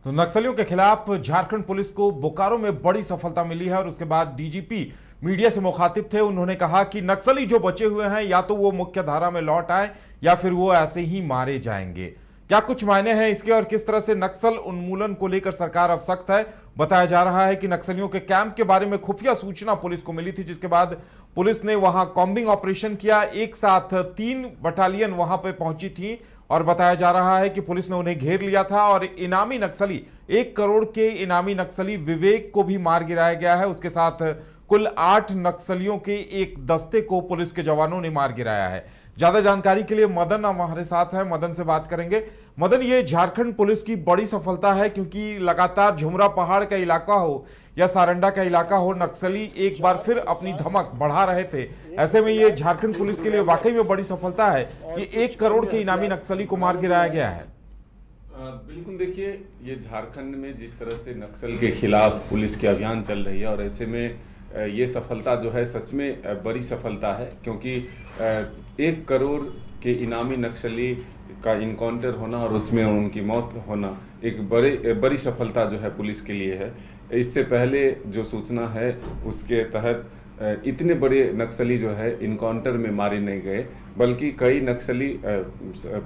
तो नक्सलियों के खिलाफ झारखंड पुलिस को बोकारो में बड़ी सफलता मिली है और उसके बाद डीजीपी मीडिया से मुखातिब थे। उन्होंने कहा कि नक्सली जो बचे हुए हैं या तो वो मुख्य धारा में लौट आए या फिर वो ऐसे ही मारे जाएंगे। क्या कुछ मायने हैं इसके और किस तरह से नक्सल उन्मूलन को लेकर सरकार अब सख्त है। बताया जा रहा है कि नक्सलियों के कैंप के बारे में खुफिया सूचना पुलिस को मिली थी, जिसके बाद पुलिस ने वहां कॉम्बिंग ऑपरेशन किया। एक साथ 3 बटालियन वहां पर पहुंची थी और बताया जा रहा है कि पुलिस ने उन्हें घेर लिया था और इनामी नक्सली 1 करोड़ के इनामी नक्सली विवेक को भी मार गिराया गया है। उसके साथ कुल 8 नक्सलियों के एक दस्ते को पुलिस के जवानों ने मार गिराया है। ज्यादा जानकारी के लिए मदन हमारे साथ है, मदन से बात करेंगे। मदन, ये झारखंड पुलिस की बड़ी सफलता है क्योंकि लगातार झुमरा पहाड़ का इलाका हो या सारंडा का इलाका हो, नक्सली एक बार फिर अपनी धमक बढ़ा रहे थे। ऐसे में ये झारखंड पुलिस के लिए वाकई में बड़ी सफलता है कि 1 करोड़ के इनामी नक्सली को मार गिराया गया है। बिल्कुल, देखिए ये झारखंड में जिस तरह से नक्सल के खिलाफ पुलिस की अभियान चल रही है और ऐसे में ये सफलता जो है सच में बड़ी सफलता है, क्योंकि 1 करोड़ के इनामी नक्सली का इनकाउंटर होना और उसमें उनकी मौत होना एक बड़ी सफलता जो है पुलिस के लिए है। इससे पहले जो सूचना है उसके तहत इतने बड़े नक्सली जो है इनकाउंटर में मारे नहीं गए, बल्कि कई नक्सली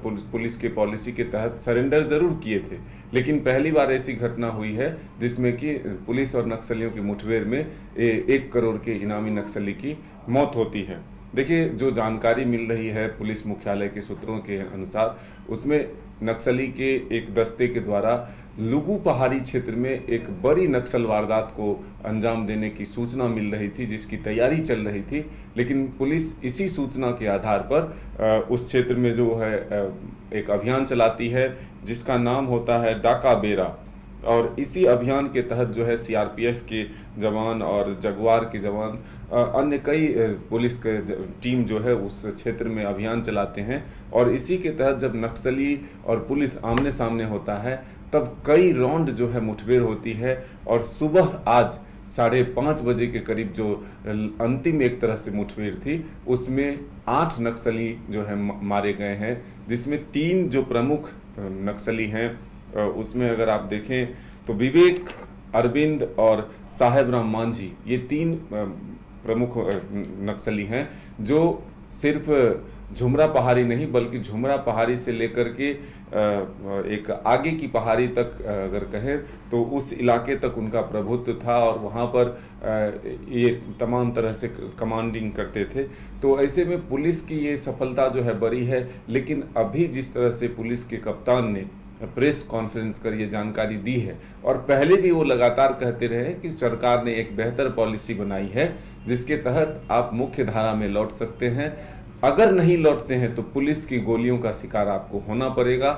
पुलिस के पॉलिसी के तहत सरेंडर जरूर किए थे। लेकिन पहली बार ऐसी घटना हुई है जिसमें कि पुलिस और नक्सलियों की मुठभेड़ में 1 करोड़ के इनामी नक्सली की मौत होती है। देखिए, जो जानकारी मिल रही है पुलिस मुख्यालय के सूत्रों के अनुसार, उसमें नक्सली के एक दस्ते के द्वारा लुगु पहाड़ी क्षेत्र में एक बड़ी नक्सल वारदात को अंजाम देने की सूचना मिल रही थी, जिसकी तैयारी चल रही थी। लेकिन पुलिस इसी सूचना के आधार पर उस क्षेत्र में जो है एक अभियान चलाती है जिसका नाम होता है डाका बेरा। और इसी अभियान के तहत जो है सीआरपीएफ के जवान और जगुआर के जवान, अन्य कई पुलिस के टीम जो है उस क्षेत्र में अभियान चलाते हैं। और इसी के तहत जब नक्सली और पुलिस आमने सामने होता है तब कई राउंड जो है मुठभेड़ होती है। और सुबह आज 5:30 बजे के करीब जो अंतिम एक तरह से मुठभेड़ थी उसमें 8 नक्सली जो है मारे गए हैं, जिसमें 3 जो प्रमुख नक्सली हैं उसमें अगर आप देखें तो विवेक, अरविंद और साहेब राम मांझी, ये 3 प्रमुख नक्सली हैं जो सिर्फ झुमरा पहाड़ी नहीं बल्कि झुमरा पहाड़ी से लेकर के एक आगे की पहाड़ी तक अगर कहें तो उस इलाके तक उनका प्रभुत्व था और वहाँ पर ये तमाम तरह से कमांडिंग करते थे। तो ऐसे में पुलिस की ये सफलता जो है बड़ी है। लेकिन अभी जिस तरह से पुलिस के कप्तान ने प्रेस कॉन्फ्रेंस कर ये जानकारी दी है और पहले भी वो लगातार कहते रहे कि सरकार ने एक बेहतर पॉलिसी बनाई है जिसके तहत आप मुख्य धारा में लौट सकते हैं, अगर नहीं लौटते हैं तो पुलिस की गोलियों का शिकार आपको होना पड़ेगा।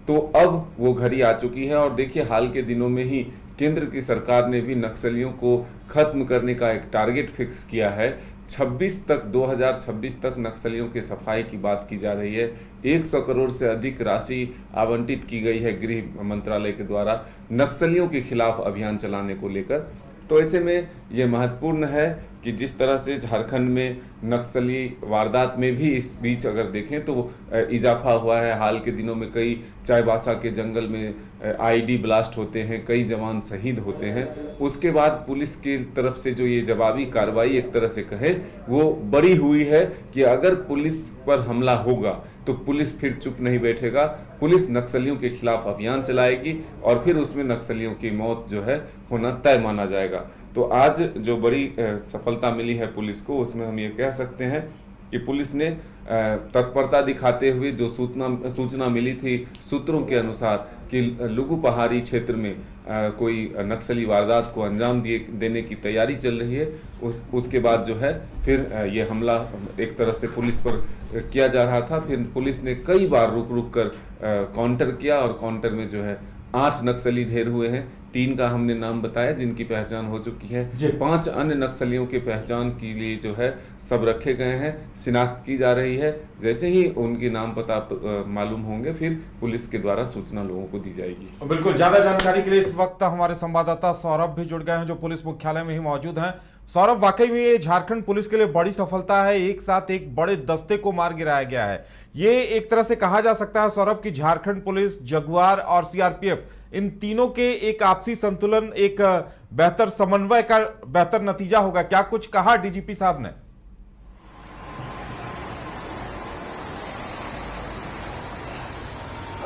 तो अब वो घड़ी आ चुकी है। और देखिए, हाल के दिनों में ही केंद्र की सरकार ने भी नक्सलियों को खत्म करने का एक टारगेट फिक्स किया है। 2026 तक नक्सलियों के सफाई की बात की जा रही है। 100 करोड़ से अधिक राशि आवंटित की गई है गृह मंत्रालय के द्वारा नक्सलियों के खिलाफ अभियान चलाने को लेकर। तो ऐसे में ये महत्वपूर्ण है कि जिस तरह से झारखंड में नक्सली वारदात में भी इस बीच अगर देखें तो इजाफा हुआ है। हाल के दिनों में कई चाईबासा के जंगल में आईडी ब्लास्ट होते हैं, कई जवान शहीद होते हैं। उसके बाद पुलिस की तरफ से जो ये जवाबी कार्रवाई एक तरह से कहे वो बड़ी हुई है कि अगर पुलिस पर हमला होगा तो पुलिस फिर चुप नहीं बैठेगा। पुलिस नक्सलियों के खिलाफ अभियान चलाएगी और फिर उसमें नक्सलियों की मौत जो है होना तय माना जाएगा। तो आज जो बड़ी सफलता मिली है पुलिस को, उसमें हम ये कह सकते हैं कि पुलिस ने तत्परता दिखाते हुए जो सूचना मिली थी सूत्रों के अनुसार कि लुगु पहाड़ी क्षेत्र में कोई नक्सली वारदात को अंजाम देने की तैयारी चल रही है, उसके बाद जो है फिर ये हमला एक तरह से पुलिस पर किया जा रहा था। फिर पुलिस ने कई बार रुक कर काउंटर किया और काउंटर में जो है 8 नक्सली ढेर हुए हैं। 3 का हमने नाम बताया जिनकी पहचान हो चुकी है। 5 अन्य नक्सलियों के पहचान के लिए जो है सब रखे गए हैं, शिनाख्त की जा रही है। जैसे ही उनके नाम पता मालूम होंगे फिर पुलिस के द्वारा सूचना लोगों को दी जाएगी। बिल्कुल, ज्यादा जानकारी के लिए इस वक्त हमारे संवाददाता सौरभ भी जुड़ गए हैं जो पुलिस मुख्यालय में ही मौजूद हैं। सौरभ, वाकई में ये झारखंड पुलिस के लिए बड़ी सफलता है, एक साथ एक बड़े दस्ते को मार गिराया गया है। ये एक तरह से कहा जा सकता है सौरभ कि झारखंड पुलिस, जगुआर और सीआरपीएफ इन तीनों के एक आपसी संतुलन, एक बेहतर समन्वय का बेहतर नतीजा होगा। क्या कुछ कहा डीजीपी साहब ने?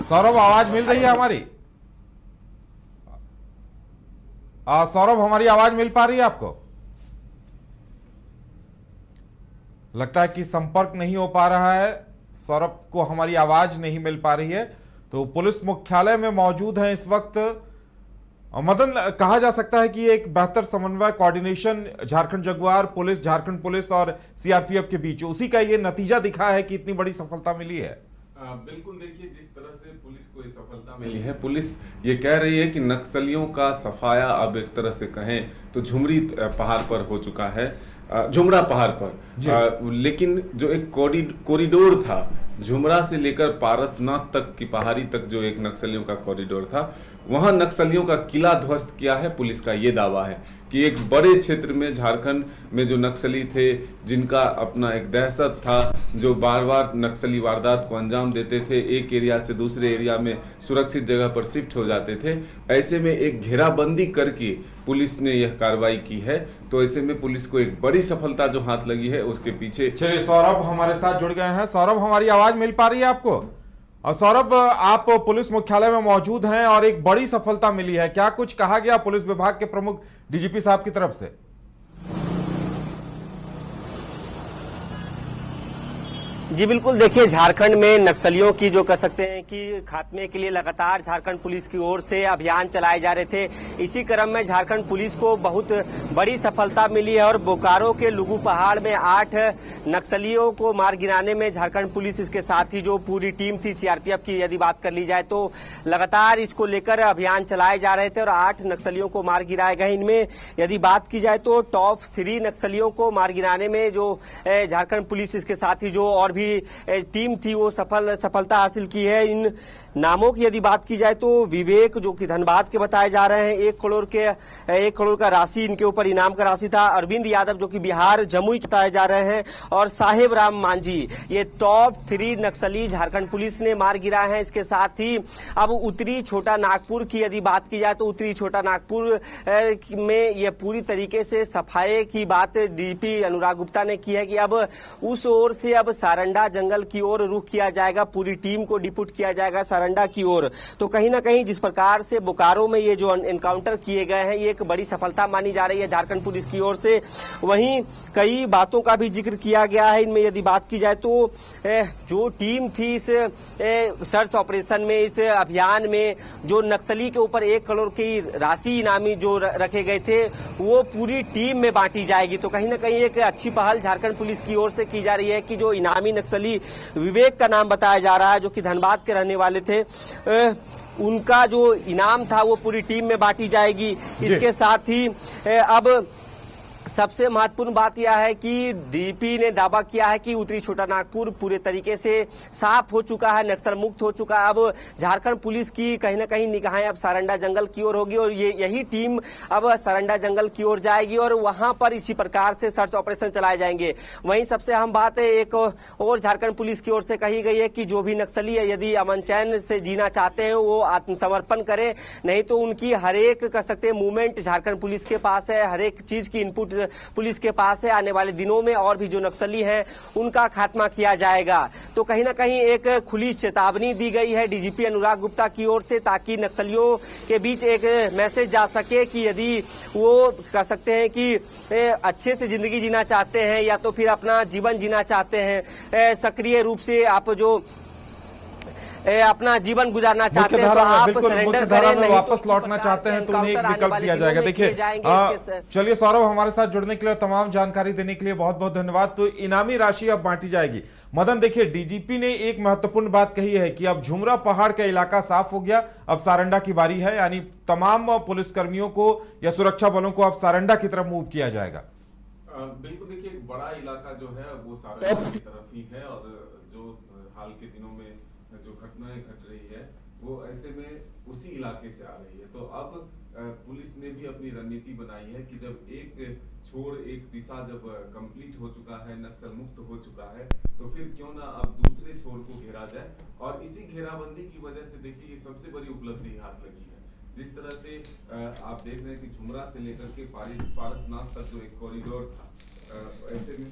सौरभ, आवाज मिल रही है हमारी? सौरभ, हमारी आवाज मिल पा रही है आपको? लगता है कि संपर्क नहीं हो पा रहा है, सौरभ को हमारी आवाज नहीं मिल पा रही है। तो पुलिस मुख्यालय में मौजूद है इस वक्त मदन। कहा जा सकता है कि एक बेहतर समन्वय, coordination Jharkhand Jaguar police, Jharkhand police और सीआरपीएफ के बीच, उसी का ये नतीजा दिखा है कि इतनी बड़ी सफलता मिली है। बिल्कुल, देखिए जिस तरह से पुलिस को ये सफलता मिली है, पुलिस ये कह रही है कि नक्सलियों का सफाया अब एक तरह से कहें तो झुमरी पहाड़ पर हो चुका है, झुमरा पहाड़ पर। लेकिन जो एक कॉरिडोर था झुमरा से लेकर पारसनाथ तक की पहाड़ी तक, जो एक नक्सलियों का कॉरिडोर था, वहां नक्सलियों का किला ध्वस्त किया है। पुलिस का ये दावा है कि एक बड़े क्षेत्र में, झारखंड में जो नक्सली थे, जिनका अपना एक दहशत था, जो बार बार नक्सली वारदात को अंजाम देते थे, एक एरिया से दूसरे एरिया में सुरक्षित जगह पर शिफ्ट हो जाते थे, ऐसे में एक घेराबंदी करके पुलिस ने यह कार्रवाई की है। तो ऐसे में पुलिस को एक बड़ी सफलता जो हाथ लगी है, उसके पीछे। चलिए, सौरभ हमारे साथ जुड़ गए हैं। सौरभ, हमारी आवाज मिल पा रही है आपको? और सौरभ, आप पुलिस मुख्यालय में मौजूद हैं और एक बड़ी सफलता मिली है, क्या कुछ कहा गया पुलिस विभाग के प्रमुख डीजीपी साहब की तरफ से? जी बिल्कुल, देखिए झारखंड में नक्सलियों की जो कह सकते हैं कि खात्मे के लिए लगातार झारखंड पुलिस की ओर से अभियान चलाए जा रहे थे। इसी क्रम में झारखंड पुलिस को बहुत बड़ी सफलता मिली है और बोकारो के लुगु पहाड़ में 8 नक्सलियों को मार गिराने में झारखंड पुलिस, इसके साथ ही जो पूरी टीम थी सीआरपीएफ की, यदि बात कर ली जाए तो लगातार इसको लेकर अभियान चलाए जा रहे थे और 8 नक्सलियों को मार गिराए गए। इनमें यदि बात की जाए तो टॉप 3 नक्सलियों को मार गिराने में जो झारखंड पुलिस, इसके साथ ही जो और भी टीम थी, वो सफलता हासिल की है। इन नामों की यदि बात की जाए तो विवेक, जो कि धनबाद के बताए जा रहे हैं, 1 करोड़ का राशि इनके ऊपर इनाम का राशि था। अरविंद यादव, जो कि बिहार जमुई बताए जा रहे हैं, और साहेब राम मांझी, ये टॉप 3 नक्सली झारखंड पुलिस ने मार गिराए हैं। इसके साथ ही अब उत्तरी छोटा नागपुर की यदि बात की जाए तो उत्तरी छोटा नागपुर में ये पूरी तरीके से सफाई की बात डीजीपी अनुराग गुप्ता ने की है कि अब उस ओर से अब सारंडा जंगल की ओर रुख किया जाएगा, पूरी टीम को डिप्यूट किया जाएगा सारंडा की ओर। तो कहीं ना कहीं जिस प्रकार से बोकारो में ये जो एनकाउंटर किए गए हैं, ये एक बड़ी सफलता मानी जा रही है झारखंड पुलिस की ओर से। वहीं कई बातों का भी जिक्र किया गया है। इनमें यदि बात की जाए तो जो टीम थी इस सर्च ऑपरेशन में, इस अभियान में, जो नक्सली के ऊपर 1 करोड़ की राशि इनामी जो रखे गए थे, वो पूरी टीम में बांटी जाएगी। तो कहीं ना कहीं एक अच्छी पहल झारखंड पुलिस की ओर से की जा रही है कि जो इनामी नक्सली विवेक का नाम बताया जा रहा है, जो कि धनबाद के रहने वाले थे, उनका जो इनाम था वो पूरी टीम में बांटी जाएगी। इसके साथ ही अब सबसे महत्वपूर्ण बात यह है कि डीपी ने दावा किया है कि उत्तरी छोटा नागपुर पूरे तरीके से साफ हो चुका है, नक्सल मुक्त हो चुका है। अब झारखंड पुलिस की कहीं ना कहीं निगाहें अब सारंडा जंगल की ओर होगी और यही टीम अब सारंडा जंगल की ओर जाएगी और वहां पर इसी प्रकार से सर्च ऑपरेशन चलाए जाएंगे। वहीं सबसे अहम बात है, एक और झारखंड पुलिस की ओर से कही गई है कि जो भी नक्सली है, यदि अमन चैन से जीना चाहते हैं, वो आत्मसमर्पण करे, नहीं तो उनकी हर एक कह सकते हैं मूवमेंट झारखंड पुलिस के पास है, हर एक चीज की इनपुट पुलिस के पास है। आने वाले दिनों में और भी जो नक्सली हैं उनका खात्मा किया जाएगा। तो कहीं ना कहीं एक खुली चेतावनी दी गई है डीजीपी अनुराग गुप्ता की ओर से, ताकि नक्सलियों के बीच एक मैसेज जा सके कि यदि वो कह सकते हैं कि अच्छे से जिंदगी जीना चाहते हैं या तो फिर अपना जीवन जीना चाहते हैं, सक्रिय रूप से आप जो अपना जीवन गुजारना चाहते हैं, तो आप सरेंडर करें, नहीं वापस लौटना चाहते हैं तो उन्हें एक विकल्प दिया जाएगा। देखिए, चलिए सौरभ, हमारे साथ जुड़ने के लिए, तमाम जानकारी देने के लिए बहुत बहुत धन्यवाद। तो इनामी राशि अब बांटी जाएगी। मदन, देखिए, डीजीपी ने एक महत्वपूर्ण बात कही है कि अब झुमरा पहाड़ का इलाका साफ हो गया, अब सारंडा की बारी है, यानी तमाम पुलिसकर्मियों को या सुरक्षा बलों को अब सारंडा की तरफ मूव किया जाएगा। बिल्कुल, देखिए, बड़ा इलाका जो है वो सारंडा की तरफ ही है और जो हाल के दिनों में जो घटनाएं घट रही है वो ऐसे में उसी इलाके से आ रही है। तो अब पुलिस ने भी अपनी रणनीति बनाई है कि जब एक छोर, एक दिशा जब कंप्लीट हो चुका है, नक्सल मुक्त हो चुका है, तो फिर क्यों ना अब दूसरे छोर को घेरा जाए। और इसी घेराबंदी की वजह से देखिए, ये सबसे बड़ी उपलब्धि हाथ लगी है जिस तरह से आप देख रहे हैं कि झुमरा से लेकर के पारसनाथ तक जो एक कॉरिडोर था, ऐसे में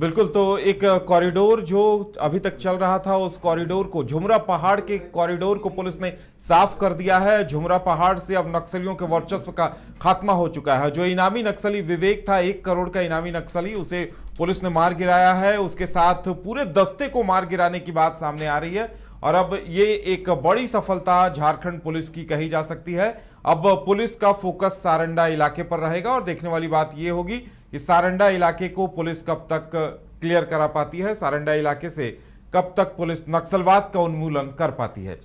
बिल्कुल, तो एक कॉरिडोर जो अभी तक चल रहा था, उस कॉरिडोर को, झुमरा पहाड़ के कॉरिडोर को पुलिस ने साफ कर दिया है। झुमरा पहाड़ से अब नक्सलियों के वर्चस्व का खात्मा हो चुका है। जो इनामी नक्सली विवेक था, 1 करोड़ का इनामी नक्सली, उसे पुलिस ने मार गिराया है। उसके साथ पूरे दस्ते को मार गिराने की बात सामने आ रही है और अब ये एक बड़ी सफलता झारखंड पुलिस की कही जा सकती है। अब पुलिस का फोकस सारंडा इलाके पर रहेगा और देखने वाली बात ये होगी कि सारंडा इलाके को पुलिस कब तक क्लियर करा पाती है, सारंडा इलाके से कब तक पुलिस नक्सलवाद का उन्मूलन कर पाती है।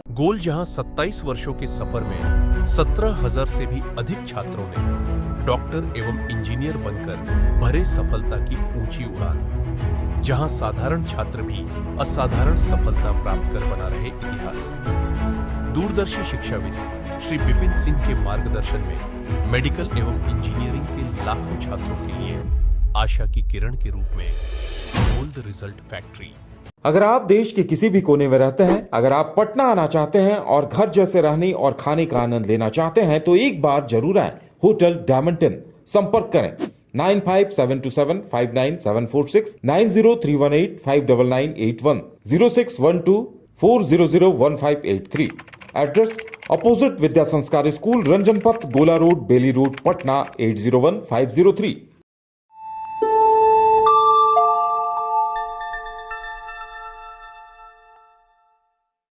गोल जहां 27 वर्षों के सफर में 17,000 से भी अधिक छात्रों ने डॉक्टर एवं इंजीनियर बनकर भरे सफलता की ऊंची उड़ान, जहां साधारण छात्र भी असाधारण सफलता प्राप्त कर बना रहे इतिहास। दूरदर्शी शिक्षाविद श्री विपिन सिंह के मार्गदर्शन में मेडिकल एवं इंजीनियरिंग के लाखों छात्रों के लिए आशा की किरण के रूप में गोल्ड रिजल्ट फैक्ट्री। अगर आप देश के किसी भी कोने में रहते हैं, अगर आप पटना आना चाहते हैं और घर जैसे रहने और खाने का आनंद लेना चाहते हैं, तो एक बार जरूर आए होटल डायमंटन। संपर्क करें 9572759746, 9031859981, 0612400153। एड्रेस अपोजिट विद्या संस्कार स्कूल, रंजन पथ, गोला रोड, बेली रोड, पटना 801503।